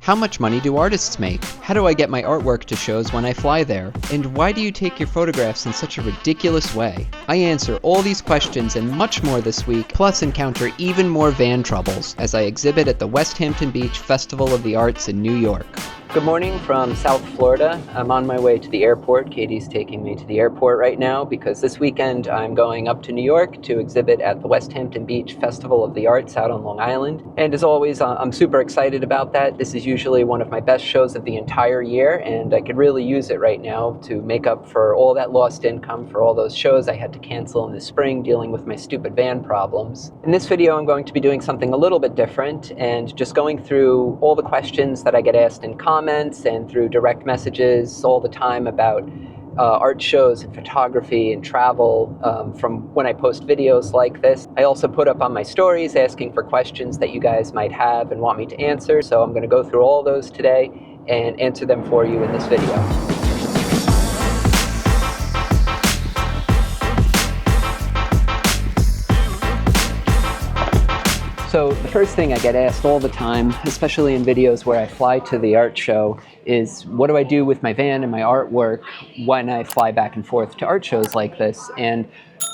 How much money do artists make? How do I get my artwork to shows when I fly there? And why do you take your photographs in such a ridiculous way? I answer all these questions and much more this week, plus encounter even more van troubles as I exhibit at the Westhampton Beach Festival of the Arts in New York. Good morning from South Florida. I'm on my way to the airport. Katie's taking me to the airport right now because this weekend I'm going up to New York to exhibit at the Westhampton Beach Festival of the Arts out on Long Island. And as always, I'm super excited about that. This is usually one of my best shows of the entire year, and I could really use it right now to make up for all that lost income for all those shows I had to cancel in the spring dealing with my stupid van problems. In this video, I'm going to be doing something a little bit different and just going through all the questions that I get asked in comments and through direct messages all the time about art shows and photography and travel from when I post videos like this. I also put up on my stories asking for questions that you guys might have and want me to answer, so I'm going to go through all those today and answer them for you in this video. So the first thing I get asked all the time, especially in videos where I fly to the art show, is what do I do with my van and my artwork when I fly back and forth to art shows like this? And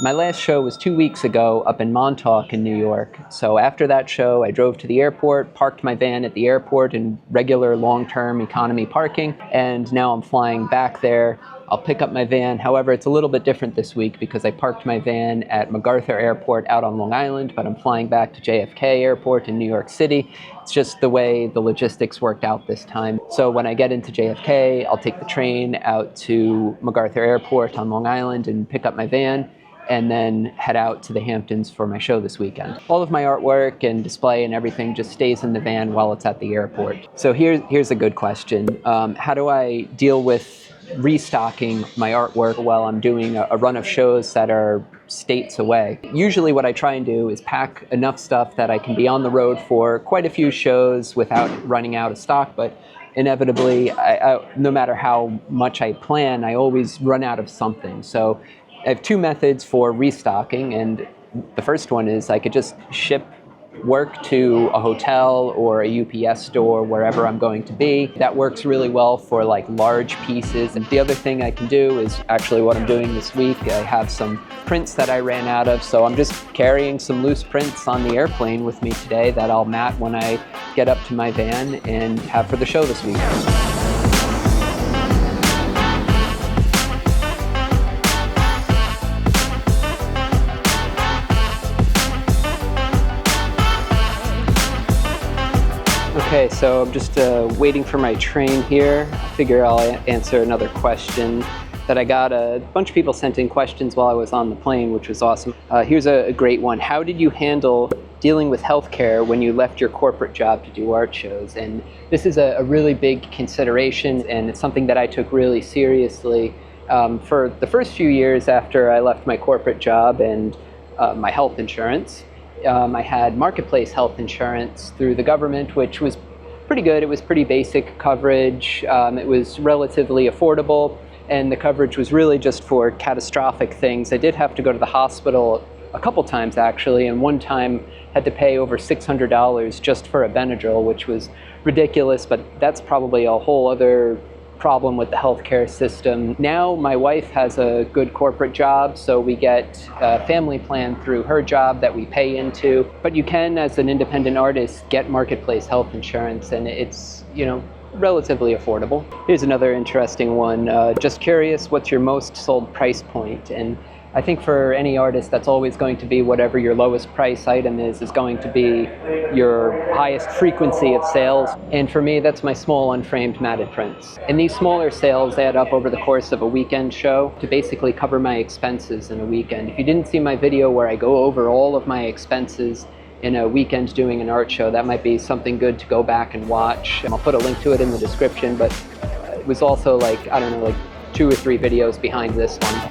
my last show was 2 weeks ago up in Montauk in New York. So after that show, I drove to the airport, parked my van at the airport in regular long-term economy parking, and now I'm flying back there. I'll pick up my van. However, it's a little bit different this week because I parked my van at MacArthur Airport out on Long Island, but I'm flying back to JFK Airport in New York City. It's just the way the logistics worked out this time. So when I get into JFK, I'll take the train out to MacArthur Airport on Long Island and pick up my van, and then head out to the Hamptons for my show this weekend. All of my artwork and display and everything just stays in the van while it's at the airport. So here's a good question. How do I deal with restocking my artwork while I'm doing a run of shows that are states away? Usually what I try and do is pack enough stuff that I can be on the road for quite a few shows without running out of stock, but inevitably, no matter how much I plan, I always run out of something. So I have two methods for restocking, and the first one is I could just ship work to a hotel or a UPS store wherever I'm going to be. That works really well for like large pieces. And the other thing I can do is actually what I'm doing this week. I have some prints that I ran out of, so I'm just carrying some loose prints on the airplane with me today that I'll mat when I get up to my van and have for the show this weekend. Okay, so I'm just waiting for my train here. I figure I'll answer another question that I got. A bunch of people sent in questions while I was on the plane, which was awesome. Here's a great one. How did you handle dealing with healthcare when you left your corporate job to do art shows? And this is a really big consideration, and it's something that I took really seriously. For the first few years after I left my corporate job and my health insurance, I had marketplace health insurance through the government, which was pretty good. It was pretty basic coverage. It was relatively affordable, and the coverage was really just for catastrophic things. I did have to go to the hospital a couple times actually, and one time had to pay over $600 just for a Benadryl, which was ridiculous, but that's probably a whole other problem with the healthcare system. Now my wife has a good corporate job, so we get a family plan through her job that we pay into. But you can, as an independent artist, get marketplace health insurance, and it's, relatively affordable. Here's another interesting one. Just curious, what's your most sold price point? And I think for any artist, that's always going to be whatever your lowest price item is going to be your highest frequency of sales. And for me, that's my small unframed matted prints. And these smaller sales add up over the course of a weekend show to basically cover my expenses in a weekend. If you didn't see my video where I go over all of my expenses in a weekend doing an art show, that might be something good to go back and watch. I'll put a link to it in the description, but it was also like 2 or 3 videos behind this one.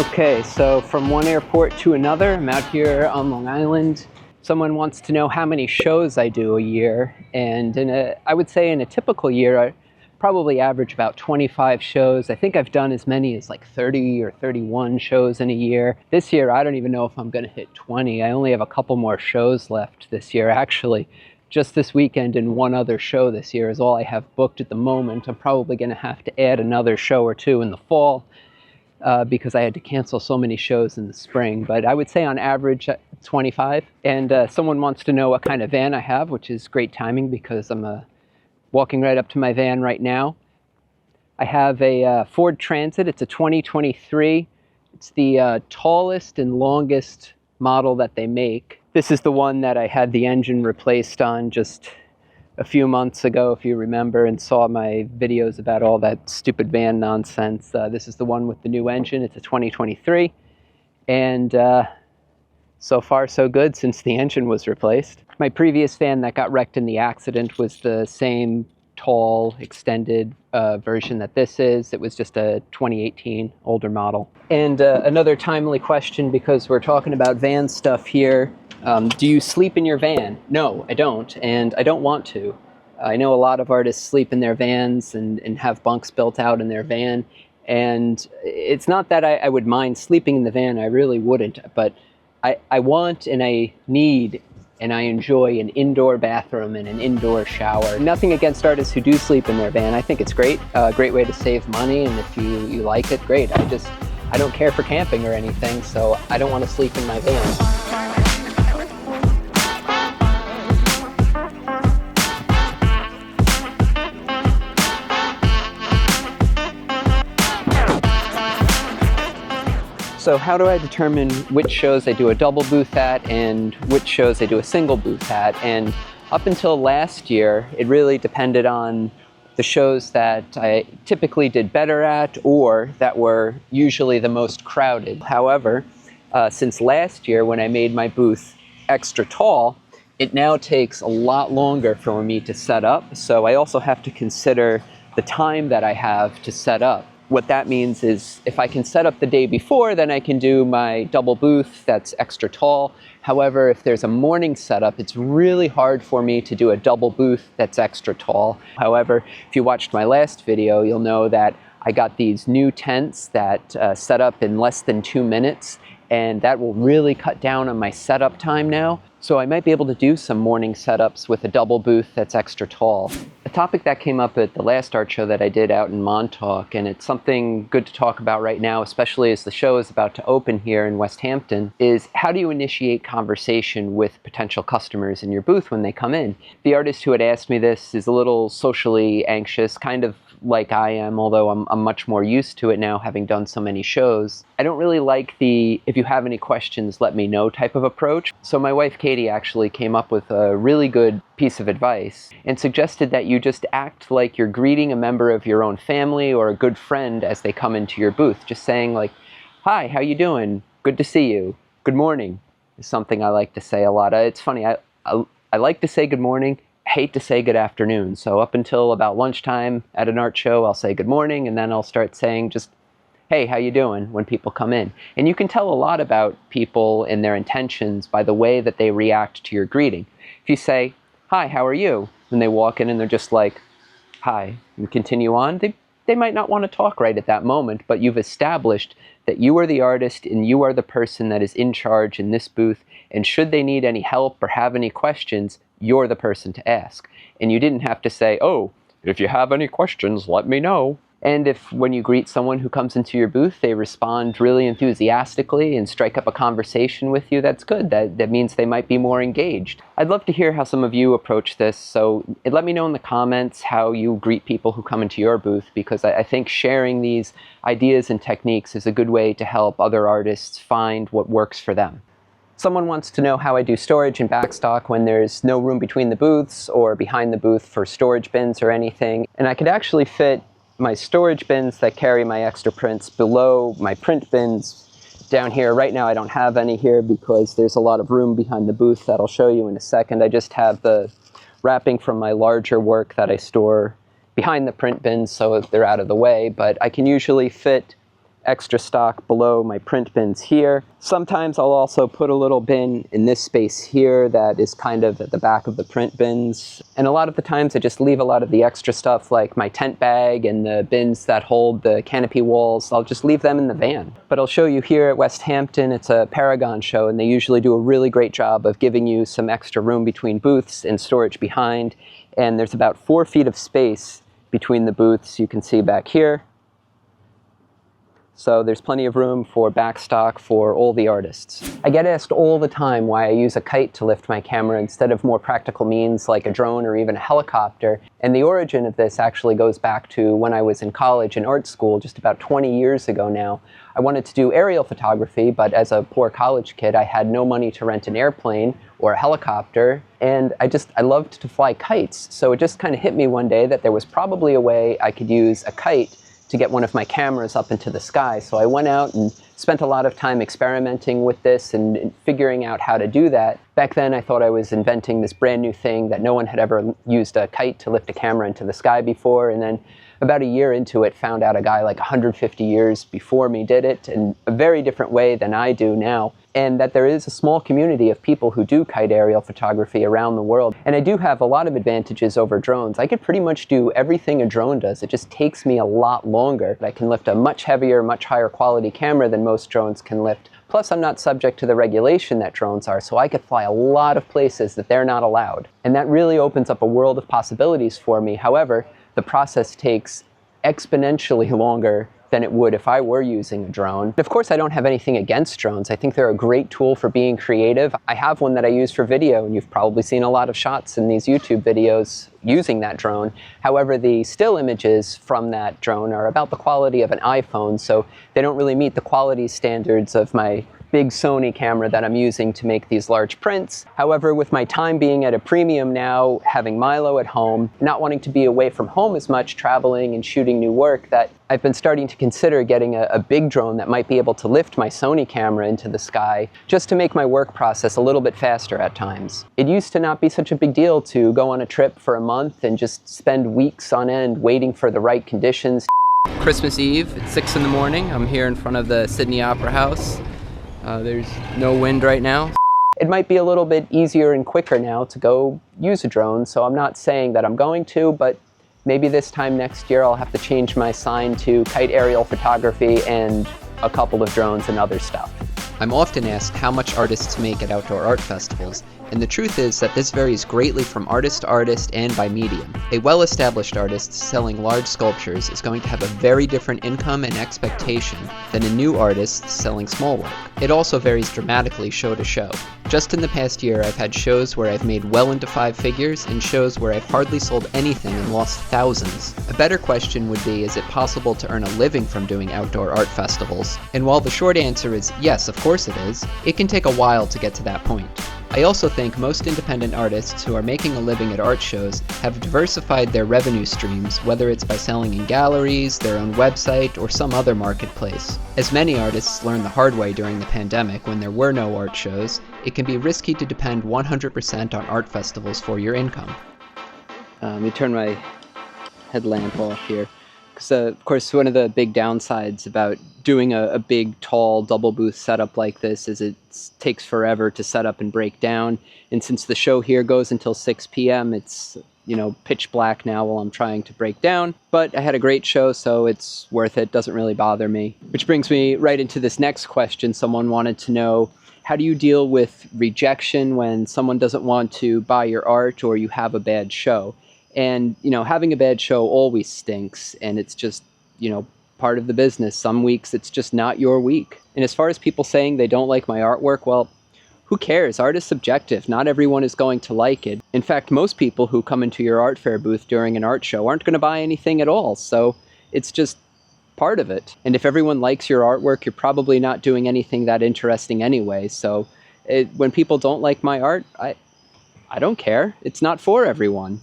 Okay, so from one airport to another, I'm out here on Long Island. Someone wants to know how many shows I do a year, and I would say in a typical year, I probably average about 25 shows. I think I've done as many as like 30 or 31 shows in a year. This year, I don't even know if I'm gonna hit 20. I only have a couple more shows left this year, actually. just this weekend and one other show this year is all I have booked at the moment. I'm probably going to have to add another show or two in the fall because I had to cancel so many shows in the spring. But I would say on average 25. And someone wants to know what kind of van I have, which is great timing because I'm walking right up to my van right now. I have a Ford Transit. It's a 2023. It's the tallest and longest model that they make. This is the one that I had the engine replaced on just a few months ago, if you remember, and saw my videos about all that stupid van nonsense. This is the one with the new engine. It's a 2023. And so far, so good since the engine was replaced. My previous van that got wrecked in the accident was the same tall, extended version that this is. It was just a 2018 older model. And another timely question, because we're talking about van stuff here. Do you sleep in your van? No, I don't, and I don't want to. I know a lot of artists sleep in their vans and have bunks built out in their van, and it's not that I would mind sleeping in the van, I really wouldn't, but I want and I need and I enjoy an indoor bathroom and an indoor shower. Nothing against artists who do sleep in their van. I think it's great, a great way to save money, and if you like it, great. I don't care for camping or anything, so I don't want to sleep in my van. So how do I determine which shows I do a double booth at and which shows I do a single booth at? And up until last year, it really depended on the shows that I typically did better at or that were usually the most crowded. However, since last year when I made my booth extra tall, it now takes a lot longer for me to set up. So I also have to consider the time that I have to set up. What that means is if I can set up the day before, then I can do my double booth that's extra tall. However, if there's a morning setup, it's really hard for me to do a double booth that's extra tall. However, if you watched my last video, you'll know that I got these new tents that set up in less than 2 minutes, and that will really cut down on my setup time now. So I might be able to do some morning setups with a double booth that's extra tall. A topic that came up at the last art show that I did out in Montauk, and it's something good to talk about right now, especially as the show is about to open here in Westhampton, is how do you initiate conversation with potential customers in your booth when they come in? The artist who had asked me this is a little socially anxious, kind of like I am, although I'm much more used to it now, having done so many shows. I don't really like the, if you have any questions, let me know type of approach. So my wife, Katie, actually came up with a really good piece of advice and suggested that you just act like you're greeting a member of your own family or a good friend as they come into your booth. Just saying like, hi, how you doing? Good to see you. Good morning is something I like to say a lot. It's funny, I like to say good morning, hate to say good afternoon. So up until about lunchtime at an art show, I'll say good morning, and then I'll start saying just, hey, how you doing, when people come in. And you can tell a lot about people and their intentions by the way that they react to your greeting. If you say, hi, how are you? When they walk in and they're just like, hi, and continue on, they might not want to talk right at that moment, but you've established that you are the artist and you are the person that is in charge in this booth, and should they need any help or have any questions, you're the person to ask. And you didn't have to say, oh, if you have any questions, let me know. And if when you greet someone who comes into your booth, they respond really enthusiastically and strike up a conversation with you, that's good. That means they might be more engaged. I'd love to hear how some of you approach this, so let me know in the comments how you greet people who come into your booth, because I think sharing these ideas and techniques is a good way to help other artists find what works for them. Someone wants to know how I do storage and backstock when there's no room between the booths or behind the booth for storage bins or anything. And I could actually fit my storage bins that carry my extra prints below my print bins down here. Right now I don't have any here because there's a lot of room behind the booth that I'll show you in a second. I just have the wrapping from my larger work that I store behind the print bins so they're out of the way, but I can usually fit extra stock below my print bins here. Sometimes I'll also put a little bin in this space here that is kind of at the back of the print bins. And a lot of the times I just leave a lot of the extra stuff, like my tent bag and the bins that hold the canopy walls. I'll just leave them in the van. But I'll show you here at Westhampton, it's a Paragon show, and they usually do a really great job of giving you some extra room between booths and storage behind. And there's about 4 feet of space between the booths, you can see back here. So there's plenty of room for backstock for all the artists. I get asked all the time why I use a kite to lift my camera instead of more practical means like a drone or even a helicopter. And the origin of this actually goes back to when I was in college and art school just about 20 years ago now. I wanted to do aerial photography, but as a poor college kid, I had no money to rent an airplane or a helicopter, and I loved to fly kites. So it just kind of hit me one day that there was probably a way I could use a kite to get one of my cameras up into the sky. So I went out and spent a lot of time experimenting with this and figuring out how to do that. Back then I thought I was inventing this brand new thing that no one had ever used a kite to lift a camera into the sky before, and then about a year into it found out a guy like 150 years before me did it in a very different way than I do now, and that there is a small community of people who do kite aerial photography around the world. And I do have a lot of advantages over drones. I could pretty much do everything a drone does. It just takes me a lot longer. I can lift a much heavier, much higher quality camera than most drones can lift. Plus, I'm not subject to the regulation that drones are, so I could fly a lot of places that they're not allowed. And that really opens up a world of possibilities for me. However, the process takes exponentially longer than it would if I were using a drone. Of course, I don't have anything against drones. I think they're a great tool for being creative. I have one that I use for video, and you've probably seen a lot of shots in these YouTube videos using that drone. However, the still images from that drone are about the quality of an iPhone, so they don't really meet the quality standards of my big Sony camera that I'm using to make these large prints. However, with my time being at a premium now, having Milo at home, not wanting to be away from home as much, traveling and shooting new work, that I've been starting to consider getting a big drone that might be able to lift my Sony camera into the sky, just to make my work process a little bit faster at times. It used to not be such a big deal to go on a trip for a month and just spend weeks on end waiting for the right conditions. Christmas Eve at 6 in the morning, I'm here in front of the Sydney Opera House. There's no wind right now. It might be a little bit easier and quicker now to go use a drone, so I'm not saying that I'm going to, but maybe this time next year I'll have to change my sign to Kite Aerial Photography and a couple of drones and other stuff. I'm often asked how much artists make at outdoor art festivals, and the truth is that this varies greatly from artist to artist and by medium. A well-established artist selling large sculptures is going to have a very different income and expectation than a new artist selling small work. It also varies dramatically show to show. Just in the past year, I've had shows where I've made well into 5 figures and shows where I've hardly sold anything and lost thousands. A better question would be, is it possible to earn a living from doing outdoor art festivals? And while the short answer is yes, of course it is, it can take a while to get to that point. I also think most independent artists who are making a living at art shows have diversified their revenue streams, whether it's by selling in galleries, their own website, or some other marketplace. As many artists learned the hard way during the pandemic when there were no art shows, it can be risky to depend 100% on art festivals for your income. Let me turn my headlamp off here. Because, of course, one of the big downsides about doing a big, tall, double booth setup like this is it takes forever to set up and break down. And since the show here goes until 6 p.m., it's, pitch black now while I'm trying to break down. But I had a great show, so it's worth it. Doesn't really bother me. Which brings me right into this next question. Someone wanted to know, how do you deal with rejection when someone doesn't want to buy your art or you have a bad show? And, having a bad show always stinks, and it's just, part of the business. Some weeks it's just not your week. And as far as people saying they don't like my artwork, well, who cares? Art is subjective. Not everyone is going to like it. In fact, most people who come into your art fair booth during an art show aren't going to buy anything at all. So it's just part of it. And if everyone likes your artwork, you're probably not doing anything that interesting anyway. So when people don't like my art, I don't care. It's not for everyone.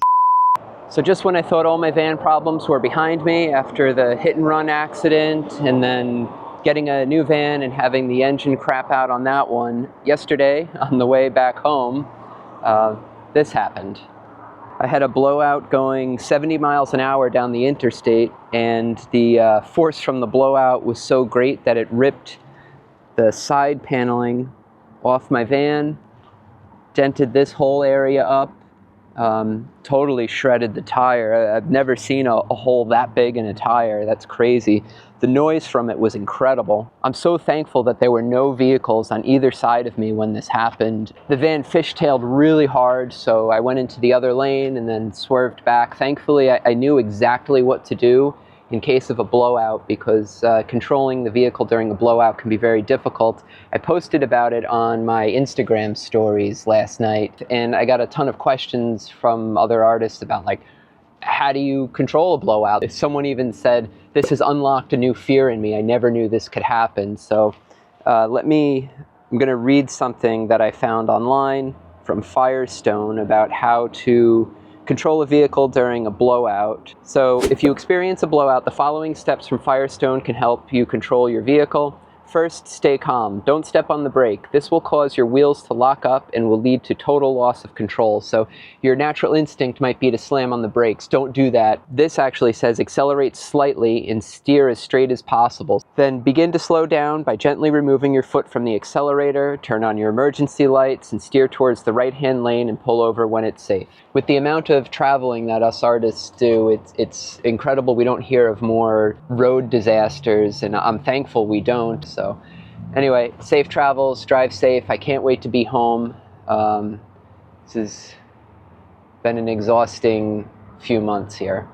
So just when I thought all my van problems were behind me after the hit and run accident and then getting a new van and having the engine crap out on that one, yesterday on the way back home, this happened. I had a blowout going 70 miles an hour down the interstate, and the force from the blowout was so great that it ripped the side paneling off my van, dented this whole area up, totally shredded the tire. I've never seen a hole that big in a tire. That's crazy. The noise from it was incredible. I'm so thankful that there were no vehicles on either side of me when this happened. The van fishtailed really hard, so I went into the other lane and then swerved back. Thankfully, I knew exactly what to do in case of a blowout, because controlling the vehicle during a blowout can be very difficult. I posted about it on my Instagram stories last night, and I got a ton of questions from other artists about, like, how do you control a blowout? Someone even said, this has unlocked a new fear in me. I never knew this could happen. So I'm gonna read something that I found online from Firestone about how to control a vehicle during a blowout. So if you experience a blowout, the following steps from Firestone can help you control your vehicle. First, stay calm. Don't step on the brake. This will cause your wheels to lock up and will lead to total loss of control. So your natural instinct might be to slam on the brakes. Don't do that. This actually says accelerate slightly and steer as straight as possible. Then begin to slow down by gently removing your foot from the accelerator, turn on your emergency lights, and steer towards the right-hand lane and pull over when it's safe. With the amount of traveling that us artists do, it's incredible we don't hear of more road disasters, and I'm thankful we don't. So anyway, safe travels, drive safe. I can't wait to be home. This has been an exhausting few months here.